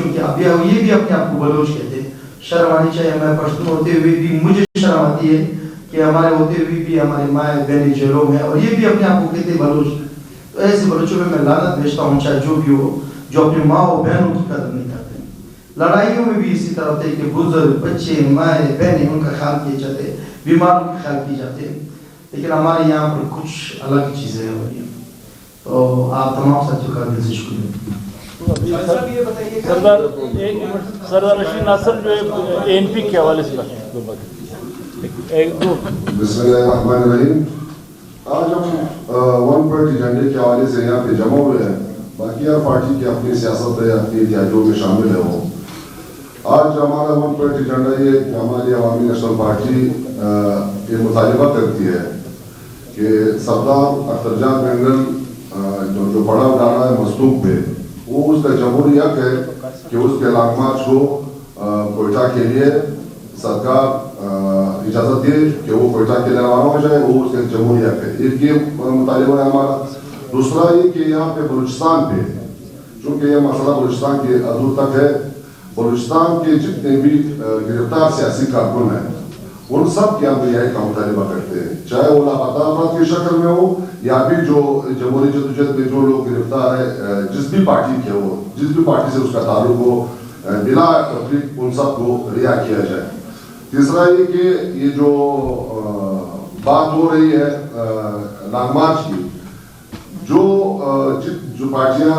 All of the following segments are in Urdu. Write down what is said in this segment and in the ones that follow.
بلوچوں کے اب یہ بھی اپنے آپ کو بلوچ کہتے ہیں. شرم آنی چاہیے. میں پشتون ہوتے ہوئے بھی مجھے شرم آتی ہے کہ ہمارے ہوتے ہوئے بھی ہمارے مائیں بہنیں جیلوں میں اور یہ بھی اپنے آپ کو کہتے ہیں بلوچ. تو ایسے بلوچوں پہ میں لعنت بھیجتا ہوں, چاہے جو بھی ہو, جو اپنی ماں و بہنوں کی قدر نہیں کرتے. لڑائیوں میں بھی اسی طرح ہوتے ہیں کہ بزرگ بچے مائیں بہنیں ان کا خیال کیے جاتے ہیں, بیماروں کا خیال کیے جاتے ہیں. لیکن ہمارے یہاں پر کچھ الگ چیزیں ہو رہی ہیں. تو آپ تمام ساتھیوں کا دل سے شکریہ. سردار رشید ناصر جو ہے ANP کے حوالے سے بسم اللہ الرحمن الرحیم. آج ہم 1 پوائنٹ ایجنڈے کے حوالے سے یہاں پہ جمع ہوئے ہیں. باقی ہر پارٹی کی اپنی سیاست ہے, اپنی احتیاجوں میں شامل ہے. وہ آج ہمارا 1 پوائنٹ ایجنڈا یہ کہ ہماری عوامی نیشنل پارٹی یہ مطالبہ کرتی ہے کہ سردار اختر جان مینگل جو پڑاؤ ڈالا ہے مظلوم پہ, وہ اس کا جمہوری حق ہے کہ اس کے لانگ مارچ کو کوئٹہ کے لیے سرکار اجازت دے کہ وہ کوئٹہ کے لیے روانہ ہو جائے. وہ اس کا جمہوری حق ہے. ایک یہ مطالبہ ہے ہمارا. دوسرا یہ کہ یہاں پہ بلوچستان پہ, چونکہ یہ مسئلہ بلوچستان کے حدود تک ہے, بلوچستان کے جتنے بھی گرفتار سیاسی کارکن ہیں ان سب کے ہم رہائی کا مطالبہ کرتے ہیں, چاہے وہ لاپتہ افراد کی شکل میں ہو یا بھی جو جمہوری جدوجہد میں جو لوگ گرفتار ہے, جس بھی پارٹی کے ہو, جس بھی پارٹی سے اس کا تعلق ہو, بلا تفریق ان سب کو رہا کیا جائے. تیسرا یہ کہ یہ جو بات ہو رہی ہے لانگ مارچ کی, جو پارٹیاں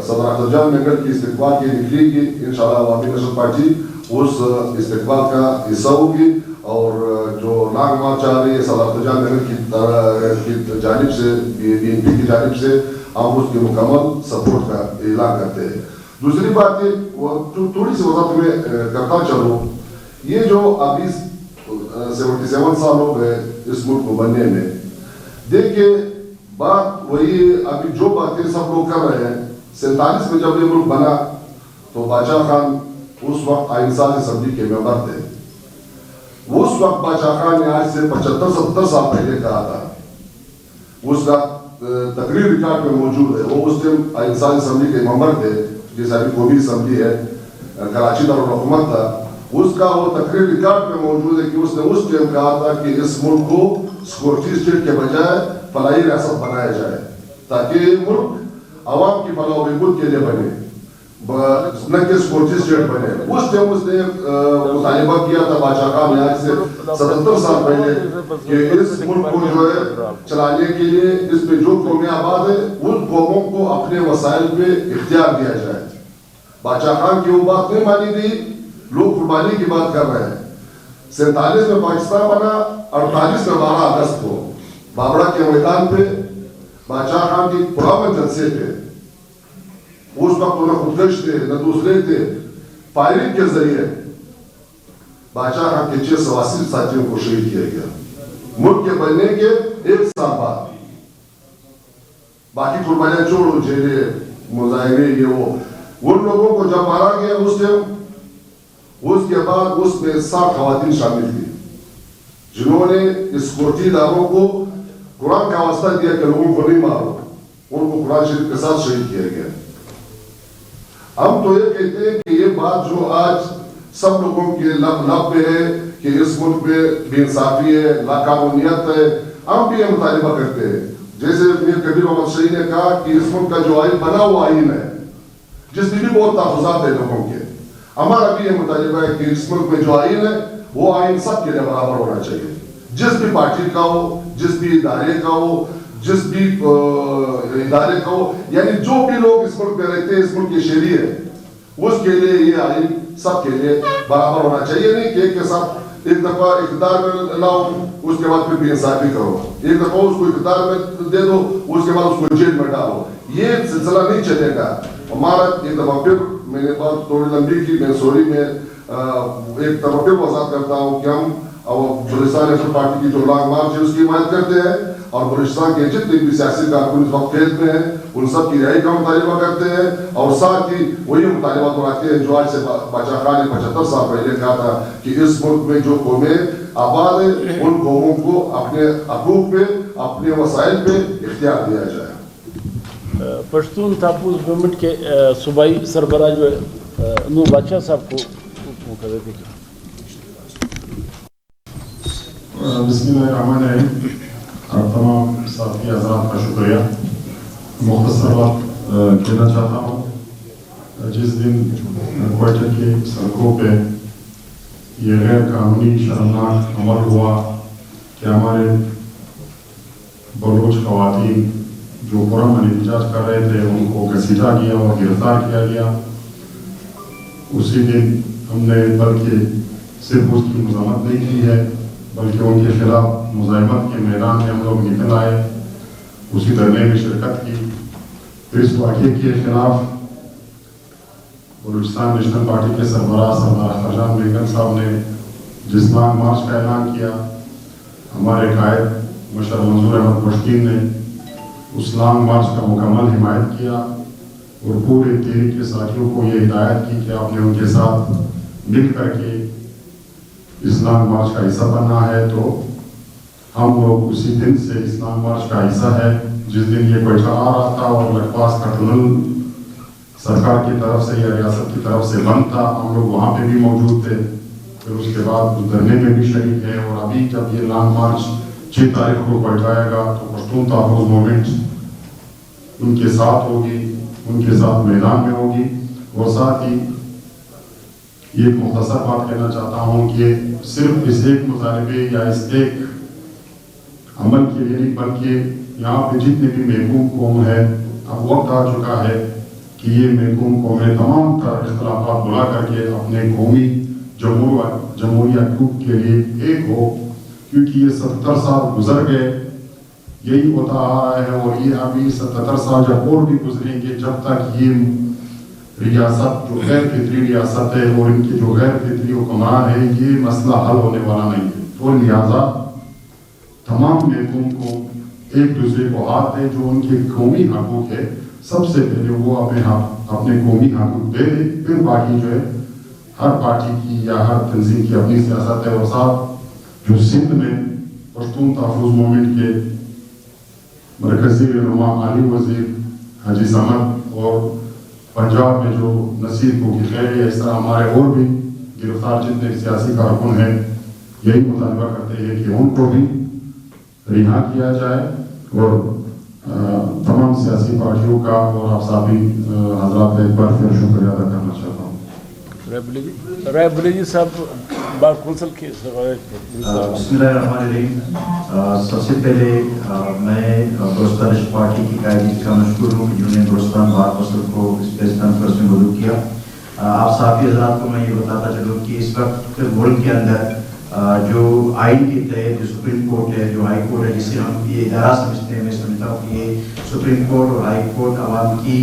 صدر اختر جان مینگل کی استقبال کی نکلی گی, انشاءاللہ عوامی نیشنل پارٹی اس استقبال کا حصہ ہوگی. اور جو لانگ مارچ آ رہی ہے صدر اختر جان مینگل کی جانب سے, BNP کی جانب سے, ہم اس کی مکمل سپورٹ کا اعلان کرتے ہیں. دوسری بات یہ تھوڑی سی وضاحت میں کرتا چلوں, یہ جو ابھی 77 سال ہو گئے اس ملک کو بننے میں, دیکھیے بات وہی ابھی جو باتیں سب لوگ کر رہے ہیں. 47 میں جب یہ ملک بنا تو بادشاہ خان اس وقت آئین ساز اسمبلی کے ممبر تھے. اس وقت بادشاہ خان نے آج سے 75-70 سال پہلے کہا تھا, اس کا تقریر ریکارڈ میں موجود ہے. وہ اس ٹائم آئین ساز اسمبلی کے ممبر تھے, جیسے ابھی قومی اسمبلی ہے, کراچی دارالحکومت تھا. اس کا وہ تقریر ریکارڈ میں موجود ہے کہ اس نے اس ٹائم کہا تھا کہ اس ملک کو سیکورٹی اسٹیٹ کے بجائے فلاحی ریاست بنایا جائے تاکہ یہ ملک عوام کی فلاح و بہبود کے لیے بنے, نہ کہ سیکورٹی اسٹیٹ بنے. اس ٹائم اس نے مطالبہ کیا تھا بادشاہ خان نے آج سے 77 سال پہلے کہ اس ملک کو جو ہے چلانے کے لیے اس میں جو قومیں آباد ہیں ان قوموں کو اپنے وسائل پہ اختیار دیا جائے. بادشاہ خان کی وہ بات نہیں مانی گئی, لوگ قربانی کی بات کر رہے ہیں. 47 میں پاکستان بنا, 48 میں 12 اگست کو بابرا کے میدان پہ بادشاہ خان کی پرامن جلسے پہ, اس وقت نہ خودکش تھے نہ دوسرے تھے, فائرنگ کے ذریعے بادشاہ خان کے 680 ساتھیوں کو شہید کیا گیا ملک کے بننے کے 1 سال بعد. باقی قربانیاں چھوڑو, جیلے مظاہرے یہ وہ, ان لوگوں کو جب مارا گیا اس ٹائم, اس کے بعد اس میں 7 خواتین شامل تھی جنہوں نے اس سیکورٹی اداروں کو قرآن کا واسطہ دیا کہ لوگوں کو نہیں مارو. ان کو قرآن شریف کے ساتھ شہید کیا گیا. ہم تو یہ کہتے ہیں کہ یہ بات جو آج سب لوگوں کے لب پہ ہے کہ اس ملک میں بے انصافی ہے, لاقانونیت ہے, ہم بھی یہ مطالبہ کرتے ہیں. جیسے میر کبیر محمد شہید نے کہا کہ اس ملک کا جو آئین بنا وہ آئین ہے جس میں بھی بہت تحفظات ہیں لوگوں کے. ہمارا بھی یہ مطالبہ ہے کہ اس ملک میں جو آئین ہے وہ آئین سب کے لیے برابر ہونا چاہیے, جس بھی پارٹی کا ہو, جس بھی ادارے کا ہو, جس بھی ادارے کا ہو, یعنی جو بھی لوگ اس ملک میں رہتے ہیں, اس ملک کے شہری ہیں, اس کے لیے یہ آئین سب کے لیے برابر ہونا چاہیے. نہیں کہ ایک کے ساتھ ایک دفعہ اقتدار میں لاؤ اس کے بعد پھر بے انصافی کرو, ایک دفعہ اس کو اقتدار میں دے دو اس کے بعد اس کو جیل میں ڈالو. یہ سلسلہ نہیں چلے گا. ہمارا ایک دفعہ پھر میں نے بات تھوڑی لمبی کی, میں سوری میں ایک دفعہ پھر وضاحت کرتا ہوں کہ ہم بلوچستان نیشنل پارٹی کی جو لانگ مارچ ہے اس کی حمایت کرتے ہیں, اور بلوچستان کے جتنے بھی سیاسی کارکن اس وقت قید میں ہیں ان سب کی رہائی کا مطالبہ کرتے ہیں, اور ساتھ ہی وہی مطالبات رکھتے ہیں جو آج سے بادشاہ خان نے 75 سال پہلے کہا تھا کہ اس ملک میں جو قومیں آباد ہیں ان قوموں کو اپنے حقوق پہ, اپنے وسائل پہ اختیار دیا جائے. پشتون تحفظ گورنمنٹ کے صوبائی سربراہ جو ہے نور بادشاہ صاحب کو مقرر کیا. بسم اللہ الرحمن الرحیم. تمام ساتھی حضرات کا شکریہ. مختصر بات کہنا چاہتا ہوں. جس دن کوئٹہ کی سڑکوں پہ یہ غیر قانونی شرمناک عمل ہوا کہ ہمارے بلوچ خواتین جو پرامن احتجاج کر رہے تھے ان کو گھسیٹا گیا اور گرفتار کیا گیا، اسی دن ہم نے بلکہ صرف اس کی مذمت نہیں کی ہے بلکہ ان کے خلاف مزاحمت کے میدان میں ہم لوگ نکل آئے، اسی دھرنے میں شرکت کی. پھر اس واقعے کے خلاف بلوچستان نیشنل پارٹی کے سربراہ سردار اختر مینگل صاحب نے جس لانگ مارچ کا اعلان کیا. ہمارے قائد مشر منظور احمد بشتین نے اس لانگ مارچ کا مکمل حمایت کیا اور پورے تحریک کے ساتھیوں کو یہ ہدایت کی کہ آپ نے ان کے ساتھ مل کر کے اس لانگ مارچ کا حصہ بننا ہے. تو ہم لوگ اسی دن سے اس لانگ مارچ کا حصہ ہے. جس دن یہ کوئٹہ آ رہا تھا اور لکپاس کا ٹنل سرکار کی طرف سے یا ریاست کی طرف سے بند تھا، ہم لوگ وہاں پہ بھی موجود تھے. پھر اس کے بعد اس دھرنے میں بھی شریک ہیں. اور ابھی جب یہ لانگ مارچ 6 تاریخ کو کوئٹہ آئے گا تو پشتون تحفظ موومنٹ ان کے ساتھ ہوگی، ان کے ساتھ میدان میں ہوگی. اور ساتھ ہی ایک مختصر بات کہنا چاہتا ہوں کہ صرف اس ایک مطالبے یا اس ایک عمل کے لیے نہیں بلکہ یہاں پہ جتنے بھی محکوم قوم ہے، اب وقت آ چکا ہے کہ یہ محکوم قومیں تمام تر اختلافات بلا کر کے اپنے قومی جمہوریہ حقوق کے لیے ایک ہو. کیونکہ یہ 77 سال گزر گئے، یہی ہوتا آ رہا ہے اور یہ ابھی 77 سال جب اور بھی گزریں گے جب تک یہ ریاست جو غیر فطری ریاست ہے اور ان کے جو غیر فطری حکمران ہیں یہ مسئلہ حل ہونے والا نہیں ہے. تو لہٰذا تمام محکوم کو ایک دوسرے کو ہاتھ دے، جو ان کے قومی حقوق ہے سب سے پہلے وہ اپنے قومی حقوق دے دے. پھر باقی جو ہے ہر پارٹی کی یا ہر تنظیم کی اپنی سیاست ہے. اور ساتھ جو سندھ میں پشتون تحفظ موومنٹ کے مرکزی رہنما عالی وزیر حاجی سمد اور پنجاب میں جو نصیر کو خیر ہے، اس طرح ہمارے اور بھی گرفتار جتنے سیاسی کارکن ہیں یہی مطالبہ کرتے ہیں کہ ان کو بھی رہا کیا جائے. اور تمام سیاسی پارٹیوں کا اور آپ ساتھی حضرات کا ایک بار پھر شکریہ ادا کرنا چاہتا ہوں. رائے جی صاحب بار کونسل کے بسم اللہ الرحمن الرحیم. سب سے پہلے میں بلوچستان نیشنل پارٹی کی قائدین کا مشکور ہوں کہ جنہوں نے بلوچستان بار کونسل کو اس پریس کانفرنس میں مدعو کیا. آپ صحافی حضرات کو میں یہ بتاتا چلوں کہ اس وقت ملک کے اندر جو آئین کے تحت جو سپریم کورٹ ہے، جو ہائی کورٹ ہے، جسے ہم یہ ادارہ سمجھتے ہیں، میں سمجھتا ہوں کہ یہ سپریم کورٹ اور ہائی کورٹ عوام کی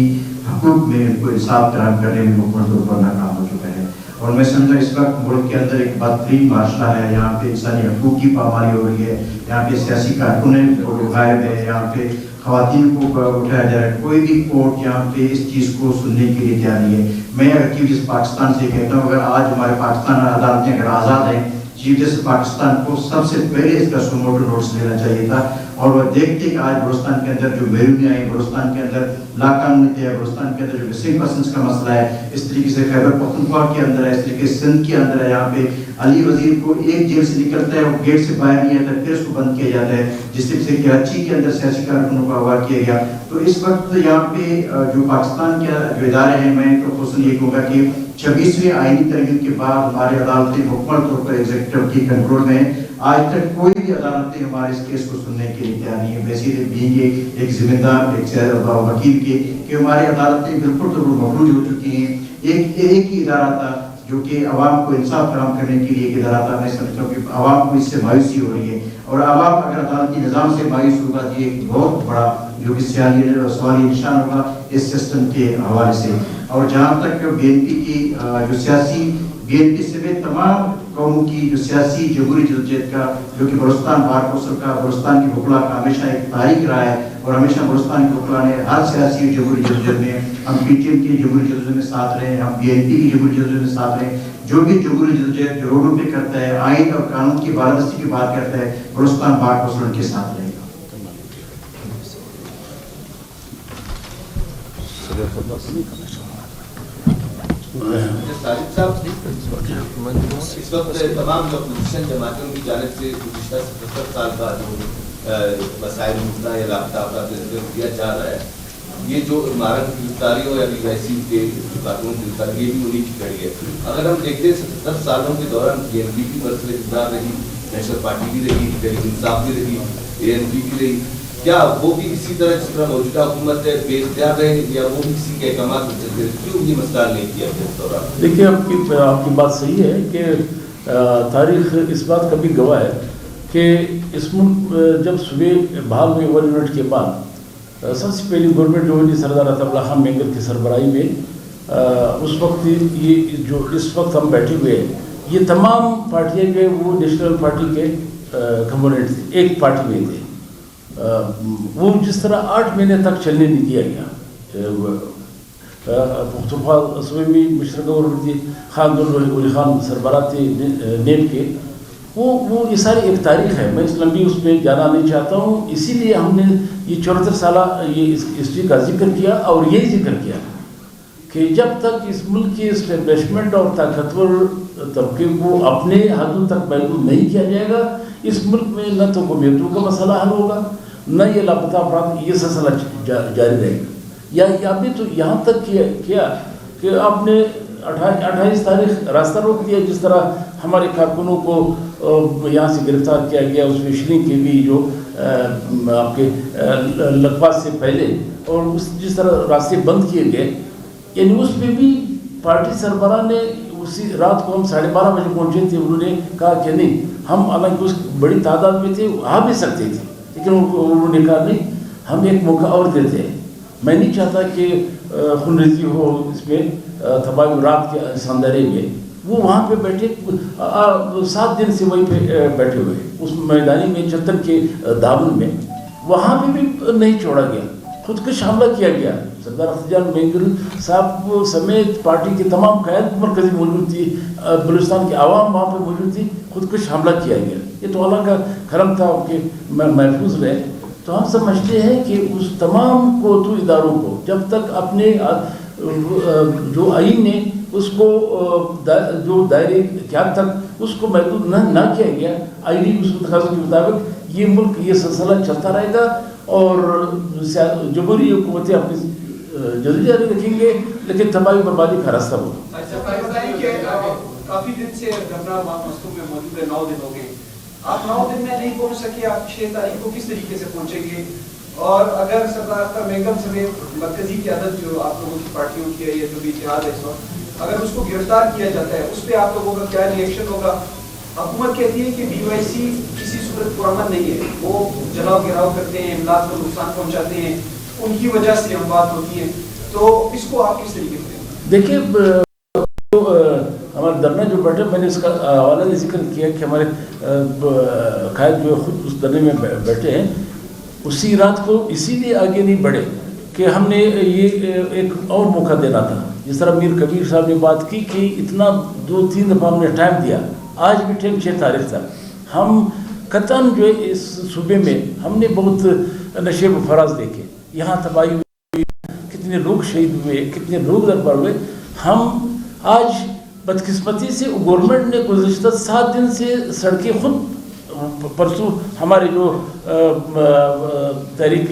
حقوق میں ان کو انصاف فراہم کرنے میں مکمل طور پر ناکام ہو چکا ہے. اور میں سمجھتا اس وقت ملک کے اندر ایک بدترین معاشرہ ہے. یہاں پہ انسانی حقوق کی پامالی ہو رہی ہے، یہاں پہ سیاسی کارکنوں کو غائب ہے، یہاں پہ خواتین کو اٹھایا جا رہا ہے. کوئی بھی کورٹ یہاں پہ اس چیز کو سننے کے لیے تیار نہیں ہے. میں چیف جسٹس پاکستان سے کہتا ہوں اگر آج ہمارے پاکستان عدالتیں اگر آزاد ہیں، چیف جسٹس پاکستان کو سب سے پہلے اس کا سوموٹو نوٹس لینا چاہیے تھا. اور وہ دیکھتے کہ آج بلوچستان کے اندر جو بیرونی آئی، بلوچستان کے اندر لاقانونیت ہے، بلوچستان کے اندر جو مسنگ پرسنس کا مسئلہ ہے، اس طریقے سے خیبر پختونخوا کے اندر ہے، اس طریقے سے سندھ کے اندر ہے. یہاں پہ علی وزیر کو ایک جیل سے نکلتا ہے اور گیٹ سے باہر نہیں آتا، پھر اس کو بند کیا جاتا ہے. جس طریقے سے کراچی کے اندر سیاسی کارکنوں کا اغوا کیا گیا. تو اس وقت یہاں پہ جو پاکستان کے جو ادارے ہیں، میں تو خصوصاً یہ کہوں گا کہ 26ویں آئینی ترمیم کے بعد ہماری عدالتیں مکمل طور پر ایگزیکٹو کی کنٹرول میں ہیں. آج تک کوئی بھی عدالتیں ہمارے اس کیس کو سننے کے لیے تیار نہیں ہے. بیسیکلی بینگ ایک ذمہ دار ایک وکیل کے کہ ہماری عدالتیں بالکل طور پر مفلوج ہو چکی ہیں. ایک ہی ادارہ تھا جو کہ عوام کو انصاف فراہم کرنے کے لیے ایک ادارہ تھا. میں سمجھتا ہوں کہ عوام کو اس سے مایوسی ہو رہی ہے اور عوام اگر عدالتی نظام سے مایوس ہوگا تو یہ ایک بہت بڑا جو کہ سوالی نشان ہوگا اس سسٹم کے حوالے سے. اور جہاں تک BNP کی جو سیاسی BNP سمیت تمام قوموں کی جو سیاسی جمہوری جدوجہد کا جو کہ بلوچستان بار کونسل کا بلوچستان کی وکلا کا ہمیشہ ایک تاریخ رہا ہے اور ہمیشہ بلوچستان کی وکلا نے ہر سیاسی جمہوری جدوجہد میں ہم PTM کی جمہوری جدوجہد میں ساتھ رہے، ہم BNP کی جمہوری جدوجہد میں ساتھ رہے. جو بھی جمہوری جدوجہد جو روڈوں پہ کرتا ہے، آئین اور قانون کی بالادستی کی بات کرتا ہے، بلوچستان بار کونسل کے ساتھ رہے گا. طالب صاحب اس وقت تمام جو اپوزیشن جماعتوں کی جانب سے گزشتہ 77 سال کا جو مسائل مسئلہ یا رابطہ کیا جا رہا ہے، یہ جو عمارت کی گرفتاری ہو یا ویسی کے قانون کی گرفتاری، یہ بھی انہیں کی کڑی ہے. اگر ہم دیکھتے ہیں 77 سالوں کے دوران ANP کی مرسل اقتدار رہی، نیشنل پارٹی بھی رہی، تحریک انصاف بھی رہی، ANP بھی رہی، کیا وہ بھی اسی طرح جس طرح موجودہ حکومت ہے بے اختیار رہے یا وہ بھی کسی کے احکامات میں چلتے رہے؟ کیوں یہ مسئلہ نہیں کیا گیا اس دوران؟ دیکھیے آپ کی بات صحیح ہے کہ تاریخ اس بات کا بھی گواہ ہے کہ اس ملک جب صوبے بحال ہوئے 1 یونٹ کے بعد سب سے پہلی گورنمنٹ جو ہوئی سردار عطا اللہ خان مینگر کی سربراہی میں، اس وقت یہ جو اس وقت ہم بیٹھے ہوئے ہیں، یہ تمام پارٹیاں جو ہے وہ نیشنل پارٹی کے کمپوننٹ تھے، ایک پارٹی میں تھے. وہ جس طرح 8 مہینے تک چلنے نہیں دیا گیا. پختونخوا صوبے میں مشرقہ گورنمنٹ تھی، خان ولی خان سربراہ تھے نیب کے. وہ یہ ساری ایک تاریخ ہے، میں اس لمبی اس پہ جانا نہیں چاہتا ہوں. اسی لیے ہم نے یہ 74 سالہ یہ ہسٹری کا ذکر کیا اور یہی ذکر کیا کہ جب تک اس ملک کی اسٹیبلشمنٹ اور طاقتور طبقے کو اپنے حدوں تک محدود نہیں کیا جائے گا، اس ملک میں نہ تو قومیتوں کا مسئلہ حل ہوگا، نہ یہ لاپتہ افراد یہ سلسلہ جاری رہے گا. یا ابھی تو یہاں تک کیا کہ آپ نے 28 تاریخ راستہ روک دیا، جس طرح ہمارے کارکنوں کو یہاں سے گرفتار کیا گیا، اس میں شرنگ کے بھی جو آپ کے لکپاس سے پہلے، اور جس طرح راستے بند کیے گئے، یعنی اس پہ بھی پارٹی سربراہ نے اسی رات کو ہم 12:30 بجے پہنچے تھے. انہوں نے کہا کہ نہیں، ہم حالانکہ اس بڑی تعداد میں تھے، آ بھی سکتے تھے، لیکن انہوں نے کہا نہیں، ہم ایک موقع اور دیتے ہیں. میں نہیں چاہتا کہ خونریزی ہو اس میں، تباہی رات کے ساندرے میں. وہ وہاں پہ بیٹھے 7 دن سے وہیں پہ بیٹھے ہوئے اس میدانی میں، چتن کے دامن میں. وہاں پہ بھی نہیں چھوڑا گیا، خودکش حملہ کیا گیا. سردار افتخار مینگر صاحب سمیت پارٹی کے تمام قائد مرکزی موجود تھی، بلوچستان کی عوام وہاں پہ موجود تھی، خودکش حملہ کیا گیا. یہ تو اللہ کا کرم تھا کہ محفوظ رہے. تو ہم سمجھتے ہیں کہ اس تمام قوتوں اداروں کو جب تک اپنے جو آئین نے اس کو جو دائرے قیادت تک اس کو محدود نہ کیا گیا، آئینی اصول کے مطابق یہ ملک یہ سلسلہ چلتا رہے گا اور جمہوری حکومتیں اپنی جلدی جاری رکھیں گے، لیکن تباہی بربادی کا راستہ ہوگا. کافی دن سے گورنر مسکو میں موجود ہے، 9 دن ہو گئے. آپ 9 دن میں نہیں پہنچ سکے، آپ 6 تاریخ کو کس طریقے سے پہنچیں گے؟ اور اگر سردار اختر مینگم سمیت مرکزی قیادت جو آپ لوگوں کی پارٹیوں کی ہے، یہ جو بھی اتحاد ہے اس وقت، اگر اس کو گرفتار کیا جاتا ہے، اس پہ آپ لوگوں کا کیا ری ایکشن ہوگا؟ حکومت کہتی ہے کہ BYC کسی صورت پرامن نہیں ہے، وہ جلاؤ گراؤ کرتے ہیں، املاک کو نقصان پہنچاتے ہیں، ان کی وجہ سے ہم بات ہوتی ہے. تو اس کو آپ کس طریقے سے دیکھیے؟ ہمارے دھرنا جو بیٹھے، میں نے اس کا حوالہ نے ذکر کیا کہ ہمارے قائد جو خود اس دھرنے میں بیٹھے ہیں، اسی رات کو اسی لیے آگے نہیں بڑھے کہ ہم نے یہ ایک اور موقع دینا تھا. جس طرح میر کبیر صاحب نے بات کی کہ اتنا 2-3 دفعہ ہم نے ٹائم دیا، آج بھی ٹائم 6 تاریخ تھا. ہم قطعاً جو ہے اس صوبے میں ہم نے بہت نشیب و فراز دیکھے، یہاں تباہی ہوئی، کتنے لوگ شہید ہوئے، کتنے لوگ دربار ہوئے. ہم آج بدقسمتی سے گورنمنٹ نے گزشتہ 7 دن سے سڑکیں خود، پرسوں ہمارے جو تحریک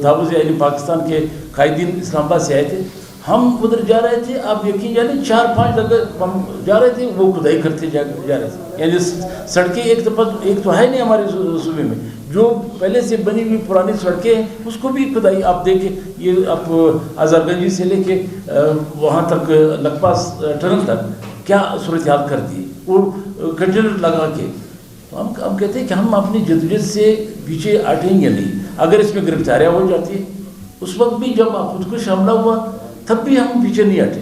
تحفظ اہل پاکستان کے قائدین اسلام آباد سے آئے تھے، ہم ادھر جا رہے تھے، آپ یقین جانے 4-5 جگہ ہم جا رہے تھے، وہ کھدائی کرتے جا رہے تھے. یعنی سڑکیں ایک تو ہے نہیں ہمارے صوبے میں، جو پہلے سے بنی ہوئی پرانی سڑکیں ہیں اس کو بھی کھدائی. آپ دیکھیں، یہ آپ آزار گنجی سے لے کے وہاں تک لکپاس ٹنل تک کیا صورتحال کر دی، وہ کنٹینر لگا کے. ہم کہتے ہیں کہ ہم اپنی جدوجہد سے پیچھے ہٹیں گے نہیں. اگر اس میں گرفتاریاں ہو جاتی ہیں، اس وقت بھی جب خودکش حملہ ہوا تب بھی ہم پیچھے نہیں ہٹے.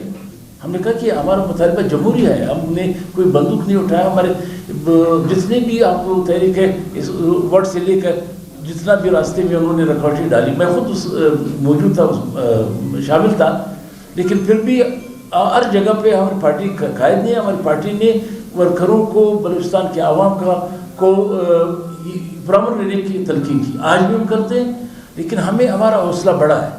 ہم نے کہا کہ ہمارا مطالبہ جمہوری ہے، ہم نے کوئی بندوق نہیں اٹھایا. ہمارے جتنے بھی آپ کو تحریک ہے اس ورڈ سے لے کر جتنا بھی راستے میں انہوں نے رکاوٹیں ڈالی، میں خود موجود تھا، شامل تھا، لیکن پھر بھی ہر جگہ پہ ہماری پارٹی قائد نے، ہماری پارٹی نے ورکروں کو، بلوچستان کے عوام کو پرامن رہنے کی تلقین کی. آج بھی ہم کرتے ہیں، لیکن ہمارا حوصلہ بڑا ہے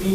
3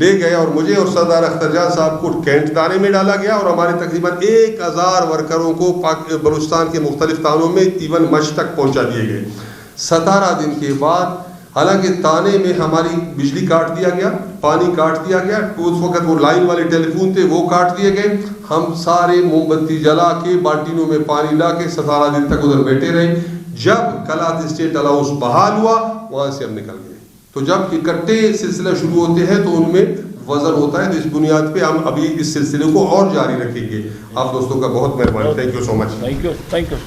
لے گئے اور مجھے اور سردار اختر جان صاحب کو کینٹ دانے میں ڈالا گیا اور ہمارے تقریباً 1000 ورکروں کو بلوچستان کے مختلف تانوں میں ایون مچھ تک پہنچا دیے گئے. 17 دن کے بعد حالانکہ تانے میں ہماری بجلی کاٹ دیا گیا, پانی کاٹ دیا گیا, اس وقت وہ لائن والے ٹیلی فون تھے وہ کاٹ دیے گئے, ہم سارے موم بتی جلا کے بالٹینوں میں پانی لا کے 17 دن تک ادھر بیٹھے رہے. جب کلات اسٹیٹ الاؤنس بحال ہوا وہاں سے ہم نکل گئے. تو جب اکٹھے سلسلہ شروع ہوتے ہیں تو ان میں وزن ہوتا ہے, تو اس بنیاد پہ ہم ابھی اس سلسلے کو اور جاری رکھیں گے. آپ دوستوں کا بہت مہربانی. Thank you so much. Thank you.